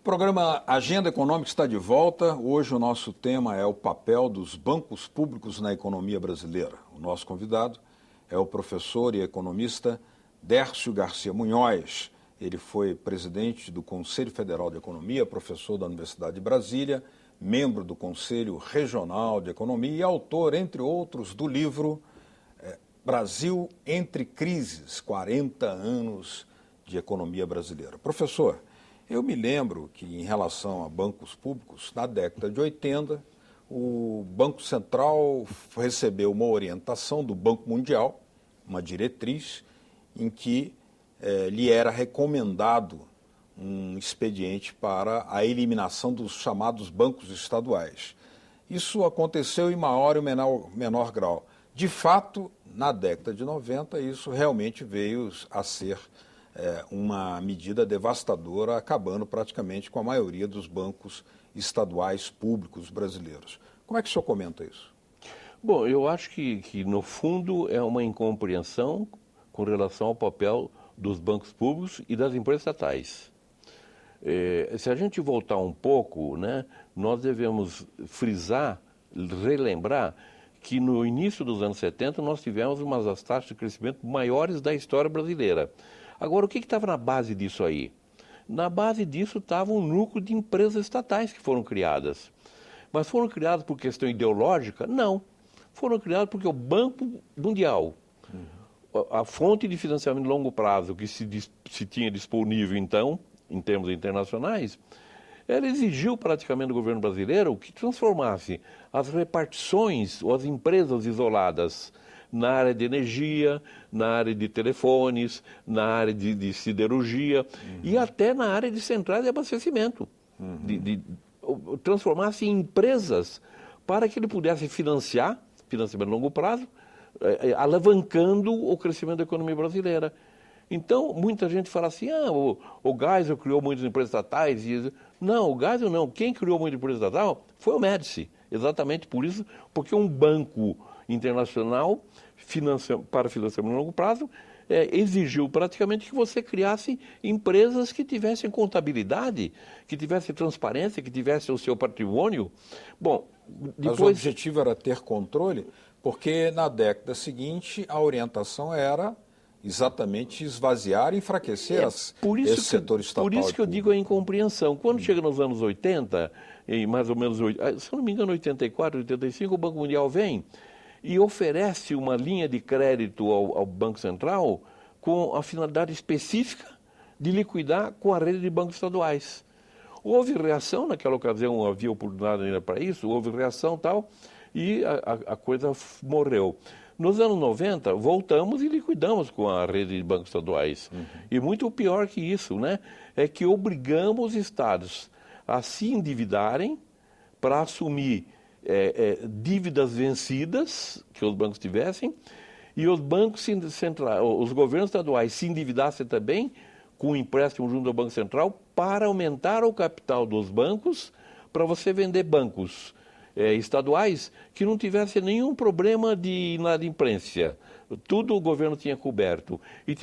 Programa Agenda Econômica está de volta. Hoje o nosso tema é o papel dos bancos públicos na economia brasileira. O nosso convidado é o professor e economista Dércio Garcia Munhoz. Ele foi presidente do Conselho Federal de Economia, professor da Universidade de Brasília, membro do Conselho Regional de Economia e autor, entre outros, do livro Brasil entre Crises, 40 anos de economia brasileira. Professor, eu me lembro que, em relação a bancos públicos, na década de 80, o Banco Central recebeu uma orientação do Banco Mundial, uma diretriz, em que lhe era recomendado um expediente para a eliminação dos chamados bancos estaduais. Isso aconteceu em maior ou menor grau. De fato, na década de 90, isso realmente veio a ser uma medida devastadora, acabando praticamente com a maioria dos bancos estaduais públicos brasileiros. Como é que o senhor comenta isso? Bom, eu acho que no fundo é uma incompreensão com relação ao papel dos bancos públicos e das empresas estatais. Se a gente voltar um pouco, né, nós devemos frisar, relembrar que no início dos anos 70 nós tivemos uma das taxas de crescimento maiores da história brasileira. Agora, o que estava na base disso aí? Na base disso estava um núcleo de empresas estatais que foram criadas. Mas foram criadas por questão ideológica? Não. Foram criadas porque o Banco Mundial, a fonte de financiamento de longo prazo que se tinha disponível então, em termos internacionais, ela exigiu praticamente do governo brasileiro que transformasse as repartições ou as empresas isoladas na área de energia, na área de telefones, na área de siderurgia e até na área de centrais de abastecimento. Transformar-se em empresas para que ele pudesse financiamento a longo prazo, alavancando o crescimento da economia brasileira. Então, muita gente fala assim, o Geisel criou muitas empresas estatais. Não, o Geisel não. Quem criou muita empresa estatal foi o Médici. Exatamente por isso, porque um banco internacional para financiamento a longo prazo exigiu praticamente que você criasse empresas que tivessem contabilidade, que tivessem transparência, que tivessem o seu patrimônio. Bom, depois... Mas o objetivo era ter controle, porque na década seguinte a orientação era exatamente esvaziar e enfraquecer esse setor estatal. Por isso que eu digo a incompreensão. Quando chega nos anos 80, em mais ou menos, se eu não me engano, 84, 85, o Banco Mundial vem e oferece uma linha de crédito ao Banco Central com a finalidade específica de liquidar com a rede de bancos estaduais. Houve reação, naquela ocasião havia oportunidade ainda para isso, houve reação e tal, e a coisa morreu. Nos anos 90, voltamos e liquidamos com a rede de bancos estaduais. E muito pior que isso, né, é que obrigamos os estados a se endividarem para assumir dívidas vencidas que os bancos tivessem e os bancos centrais, os governos estaduais se endividassem também com o empréstimo junto ao Banco Central para aumentar o capital dos bancos para você vender bancos estaduais que não tivessem nenhum problema de inadimplência. Tudo o governo tinha coberto e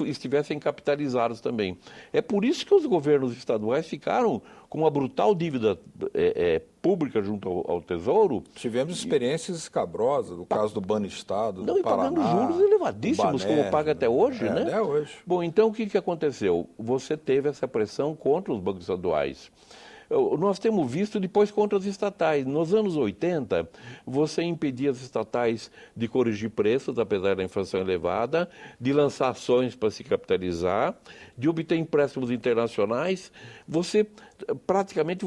estivessem capitalizados também. É por isso que os governos estaduais ficaram com uma brutal dívida pública junto ao Tesouro. Tivemos experiências escabrosas, do caso do Banestado, do Paraná. E pagando juros elevadíssimos, como paga até hoje, né? Até hoje. Bom, então o que aconteceu? Você teve essa pressão contra os bancos estaduais. Nós temos visto depois contra as estatais. Nos anos 80, você impedia as estatais de corrigir preços, apesar da inflação elevada, de lançar ações para se capitalizar, de obter empréstimos internacionais. Praticamente,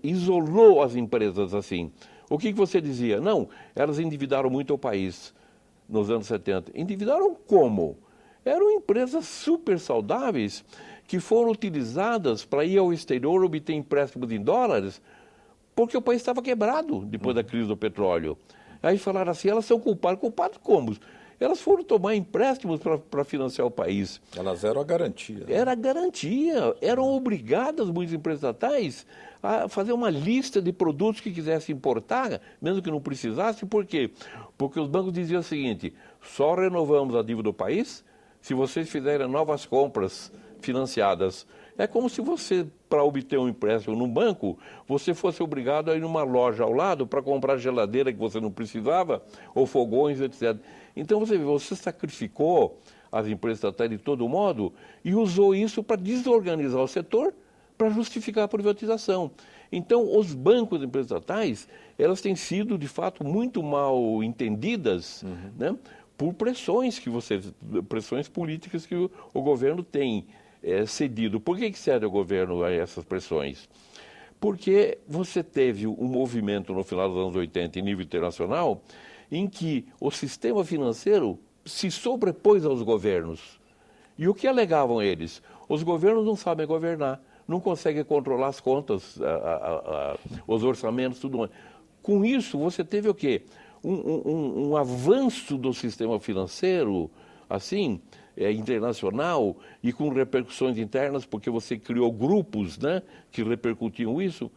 isolou as empresas assim. O que você dizia? Não, elas endividaram muito o país nos anos 70. Endividaram como? Eram empresas super saudáveis que foram utilizadas para ir ao exterior obter empréstimos em dólares, porque o país estava quebrado depois da crise do petróleo. Aí falaram assim, elas são culpadas. Culpadas como? Elas foram tomar empréstimos para financiar o país. Elas eram a garantia. Era a garantia. Eram obrigadas, muitas empresas estatais, a fazer uma lista de produtos que quisessem importar, mesmo que não precisasse. Por quê? Porque os bancos diziam o seguinte, só renovamos a dívida do país se vocês fizerem novas compras financiadas. É como se você, para obter um empréstimo num banco, você fosse obrigado a ir numa loja ao lado para comprar geladeira que você não precisava, ou fogões, etc. Então, você sacrificou as empresas estatais de todo modo e usou isso para desorganizar o setor para justificar a privatização. Então, os bancos de empresas estatais, elas têm sido, de fato, muito mal entendidas, né, por pressões políticas que o governo tem cedido. Por que cede o governo a essas pressões? Porque você teve um movimento no final dos anos 80 em nível internacional em que o sistema financeiro se sobrepôs aos governos. E o que alegavam eles? Os governos não sabem governar, não conseguem controlar as contas, os orçamentos, tudo mais. Com isso, você teve o quê? Um avanço do sistema financeiro, assim, internacional, e com repercussões internas, porque você criou grupos, né, que repercutiam isso,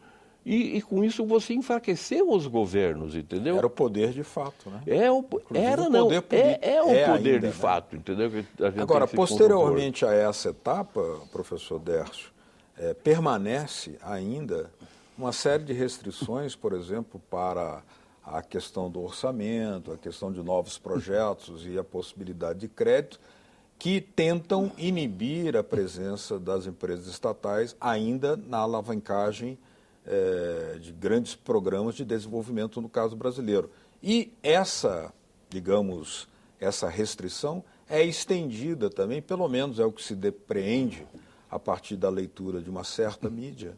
e com isso você enfraqueceu os governos, entendeu? Era o poder de fato, né? O poder de fato, entendeu? Agora, posteriormente a essa etapa, professor Dércio, permanece ainda uma série de restrições, por exemplo, para a questão do orçamento, a questão de novos projetos e a possibilidade de crédito, que tentam inibir a presença das empresas estatais ainda na alavancagem de grandes programas de desenvolvimento, no caso brasileiro. E essa, digamos, essa restrição é estendida também, pelo menos é o que se depreende a partir da leitura de uma certa mídia,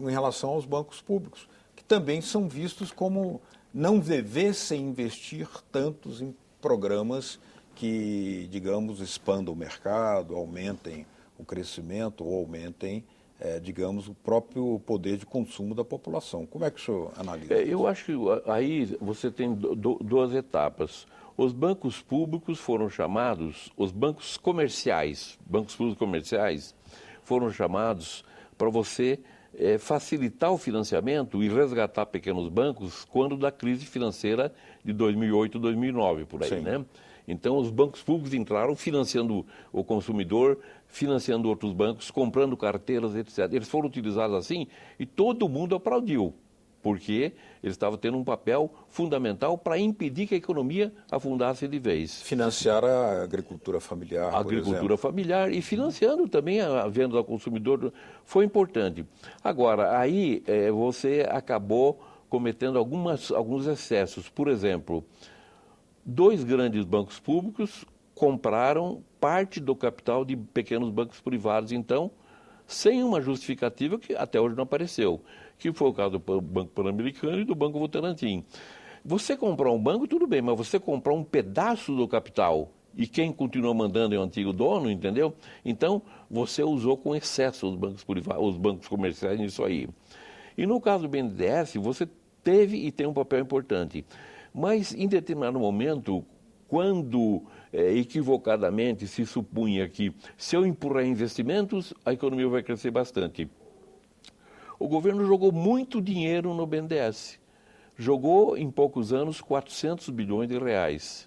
em relação aos bancos públicos, que também são vistos como não devessem investir tantos em programas que, digamos, expandam o mercado, aumentem o crescimento ou aumentem, digamos, o próprio poder de consumo da população. Como é que o senhor analisa isso? Eu acho que aí você tem duas etapas. Os bancos públicos foram chamados, os bancos comerciais, bancos públicos comerciais, foram chamados para você facilitar o financiamento e resgatar pequenos bancos quando da crise financeira de 2008, 2009, por aí, Sim. né? Então, os bancos públicos entraram financiando o consumidor, financiando outros bancos, comprando carteiras, etc. Eles foram utilizados assim e todo mundo aplaudiu, porque eles estavam tendo um papel fundamental para impedir que a economia afundasse de vez. Financiar a agricultura familiar, a agricultura familiar e financiando também a venda ao consumidor foi importante. Agora, aí você acabou cometendo alguns excessos. Por exemplo, 2 grandes bancos públicos compraram parte do capital de pequenos bancos privados, então, sem uma justificativa que até hoje não apareceu, que foi o caso do Banco Pan-Americano e do Banco Votorantim. Você comprar um banco, tudo bem, mas você comprar um pedaço do capital e quem continua mandando é o antigo dono, entendeu? Então, você usou com excesso os bancos privados, os bancos comerciais nisso aí. E no caso do BNDES, você teve e tem um papel importante. Mas, em determinado momento, quando equivocadamente se supunha que se eu empurrar investimentos, a economia vai crescer bastante. O governo jogou muito dinheiro no BNDES. Jogou, em poucos anos, 400 bilhões de reais.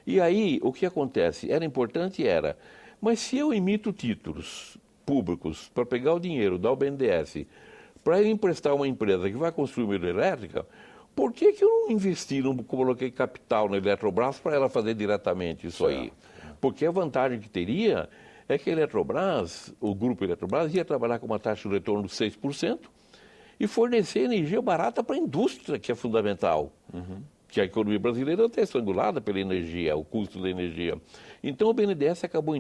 E aí, o que acontece? Era importante? Era. Mas se eu emito títulos públicos para pegar o dinheiro, dar ao BNDES, para ele emprestar uma empresa que vai construir uma hidrelétrica, por que eu não investi, não coloquei capital na Eletrobras para ela fazer diretamente isso aí? Porque a vantagem que teria é que a Eletrobras, o grupo Eletrobras, ia trabalhar com uma taxa de retorno de 6% e fornecer energia barata para a indústria, que é fundamental. Que a economia brasileira está estrangulada pela energia, o custo da energia. Então o BNDES acabou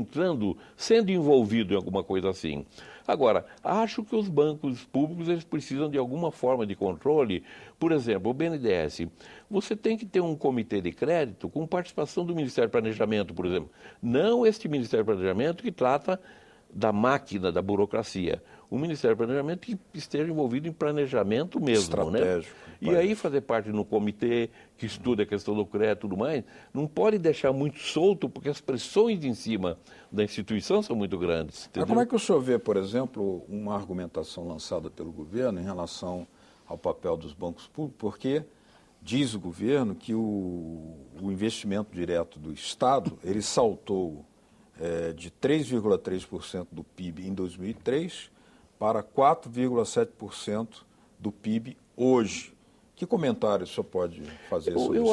sendo envolvido em alguma coisa assim. Agora, acho que os bancos públicos eles precisam de alguma forma de controle. Por exemplo, o BNDES, você tem que ter um comitê de crédito com participação do Ministério do Planejamento, por exemplo. Não este Ministério do Planejamento que trata da máquina, da burocracia. O Ministério do Planejamento que esteja envolvido em planejamento mesmo, estratégico, né? E aí fazer parte de um comitê que estuda a questão do crédito e tudo mais, não pode deixar muito solto, porque as pressões em cima da instituição são muito grandes. Entendeu? Mas como é que o senhor vê, por exemplo, uma argumentação lançada pelo governo em relação ao papel dos bancos públicos? Porque diz o governo que o investimento direto do Estado, ele saltou de 3,3% do PIB em 2003 para 4,7% do PIB hoje. Que comentário o senhor pode fazer sobre isso?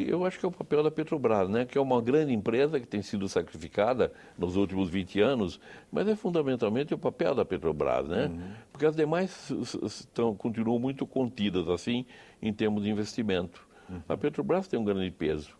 Eu acho que é o papel da Petrobras, né? Que é uma grande empresa que tem sido sacrificada nos últimos 20 anos, mas é fundamentalmente o papel da Petrobras, né? Porque as demais continuam muito contidas, assim, em termos de investimento. A Petrobras tem um grande peso,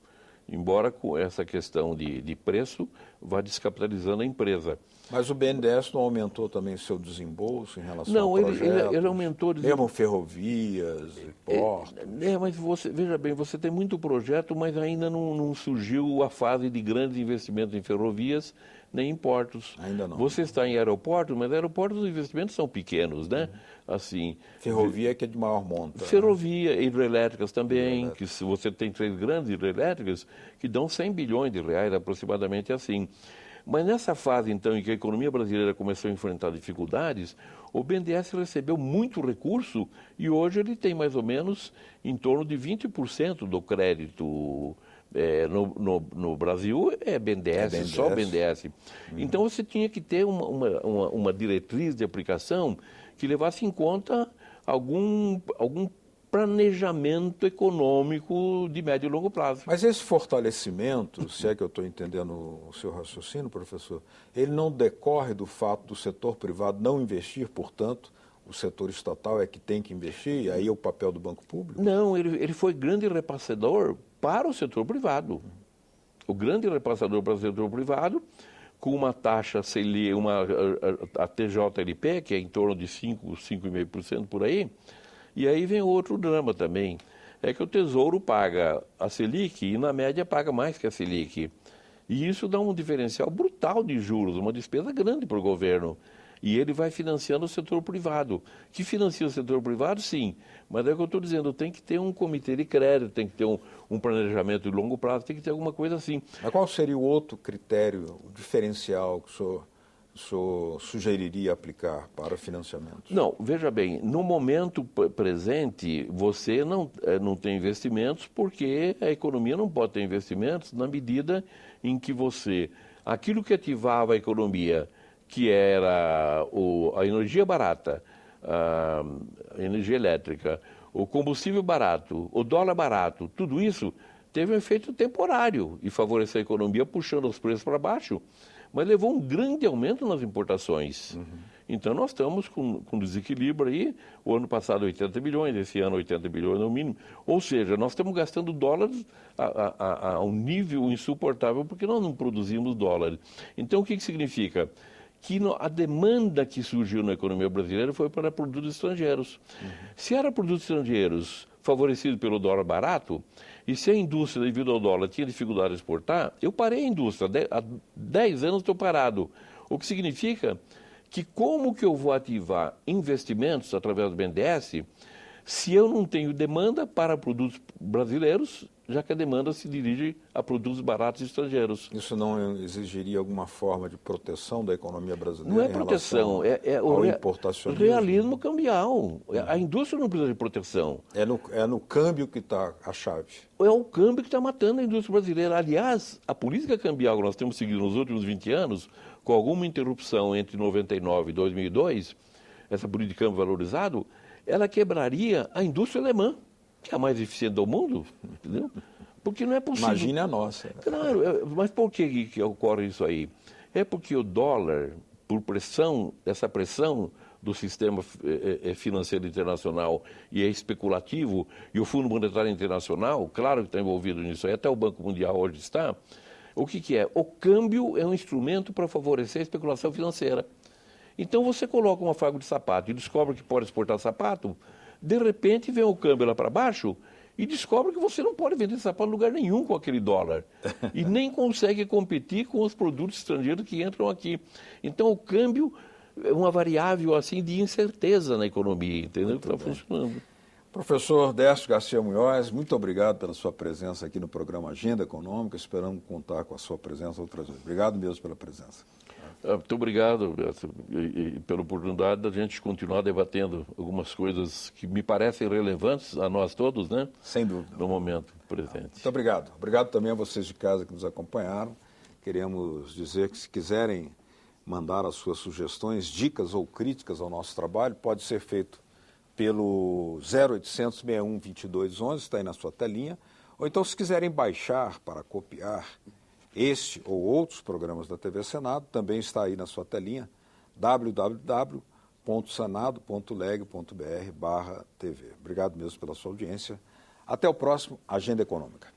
embora com essa questão de preço vá descapitalizando a empresa. Mas o BNDES não aumentou também seu desembolso em relação a projetos? Não, ele aumentou... Mesmo ferrovias, portos? Mas veja bem, você tem muito projeto, mas ainda não surgiu a fase de grandes investimentos em ferrovias nem em portos. Ainda não. Você está em aeroportos, mas aeroportos os investimentos são pequenos, né? Assim, ferrovia é que é de maior monta. Ferrovia, hidrelétricas também, que se você tem 3 grandes hidrelétricas que dão 100 bilhões de reais, aproximadamente assim. Mas nessa fase, então, em que a economia brasileira começou a enfrentar dificuldades, o BNDES recebeu muito recurso e hoje ele tem mais ou menos em torno de 20% do crédito no Brasil é BNDES, só BNDES. Então você tinha que ter uma diretriz de aplicação que levasse em conta algum planejamento econômico de médio e longo prazo. Mas esse fortalecimento, se é que eu estou entendendo o seu raciocínio, professor, ele não decorre do fato do setor privado não investir, portanto, o setor estatal é que tem que investir, e aí é o papel do Banco Público? Não, ele foi grande repassador para o setor privado. O grande repassador para o setor privado, com uma taxa Selic, a TJLP, que é em torno de 5,5% por aí. E aí vem outro drama também, é que o Tesouro paga a Selic e na média paga mais que a Selic. E isso dá um diferencial brutal de juros, uma despesa grande para o governo. E ele vai financiando o setor privado. Que financia o setor privado, sim, mas é o que eu estou dizendo, tem que ter um comitê de crédito, tem que ter um planejamento de longo prazo, tem que ter alguma coisa assim. Mas qual seria o outro critério, o diferencial que o senhor sugeriria aplicar para financiamento? Não, veja bem, no momento presente, você não tem investimentos porque a economia não pode ter investimentos na medida em que aquilo que ativava a economia, que era a energia barata, a energia elétrica, o combustível barato, o dólar barato, tudo isso teve um efeito temporário e favoreceu a economia puxando os preços para baixo, mas levou um grande aumento nas importações. Então nós estamos com desequilíbrio aí, o ano passado 80 bilhões, esse ano 80 bilhões no mínimo, ou seja, nós estamos gastando dólares a um nível insuportável porque nós não produzimos dólares. Então o que significa? Que a demanda que surgiu na economia brasileira foi para produtos estrangeiros. Se era produtos estrangeiros favorecidos pelo dólar barato, e se a indústria, devido ao dólar, tinha dificuldade de exportar, eu parei a indústria. Há 10 anos estou parado. O que significa que como que eu vou ativar investimentos através do BNDES se eu não tenho demanda para produtos brasileiros, já que a demanda se dirige a produtos baratos estrangeiros. Isso não exigiria alguma forma de proteção da economia brasileira? Não é proteção, é o importacionismo? Realismo cambial. A indústria não precisa de proteção. É no câmbio que está a chave. É o câmbio que está matando a indústria brasileira. Aliás, a política cambial que nós temos seguido nos últimos 20 anos, com alguma interrupção entre 99 e 2002, essa política de câmbio valorizado, ela quebraria a indústria alemã, que é a mais eficiente do mundo, entendeu? Porque não é possível. Imagine a nossa. Claro, mas por que ocorre isso aí? É porque o dólar, por essa pressão do sistema financeiro internacional e é especulativo, e o Fundo Monetário Internacional, claro que está envolvido nisso aí, até o Banco Mundial hoje está, o que é? O câmbio é um instrumento para favorecer a especulação financeira. Então você coloca uma fábrica de sapato e descobre que pode exportar sapato, de repente vem o câmbio lá para baixo e descobre que você não pode vender sapato em lugar nenhum com aquele dólar. E nem consegue competir com os produtos estrangeiros que entram aqui. Então o câmbio é uma variável assim de incerteza na economia, entendeu? Está funcionando. Professor Décio Garcia Munhoz, muito obrigado pela sua presença aqui no programa Agenda Econômica. Esperamos contar com a sua presença outras vezes. Obrigado mesmo pela presença. Muito obrigado pela oportunidade da gente continuar debatendo algumas coisas que me parecem relevantes a nós todos, né? Sem dúvida. No momento presente. Muito obrigado. Obrigado também a vocês de casa que nos acompanharam. Queremos dizer que se quiserem mandar as suas sugestões, dicas ou críticas ao nosso trabalho, pode ser feito pelo 0800 61 22 11, está aí na sua telinha, ou então se quiserem baixar para copiar este ou outros programas da TV Senado, também está aí na sua telinha, www.senado.leg.br/TV. Obrigado mesmo pela sua audiência. Até o próximo Agenda Econômica.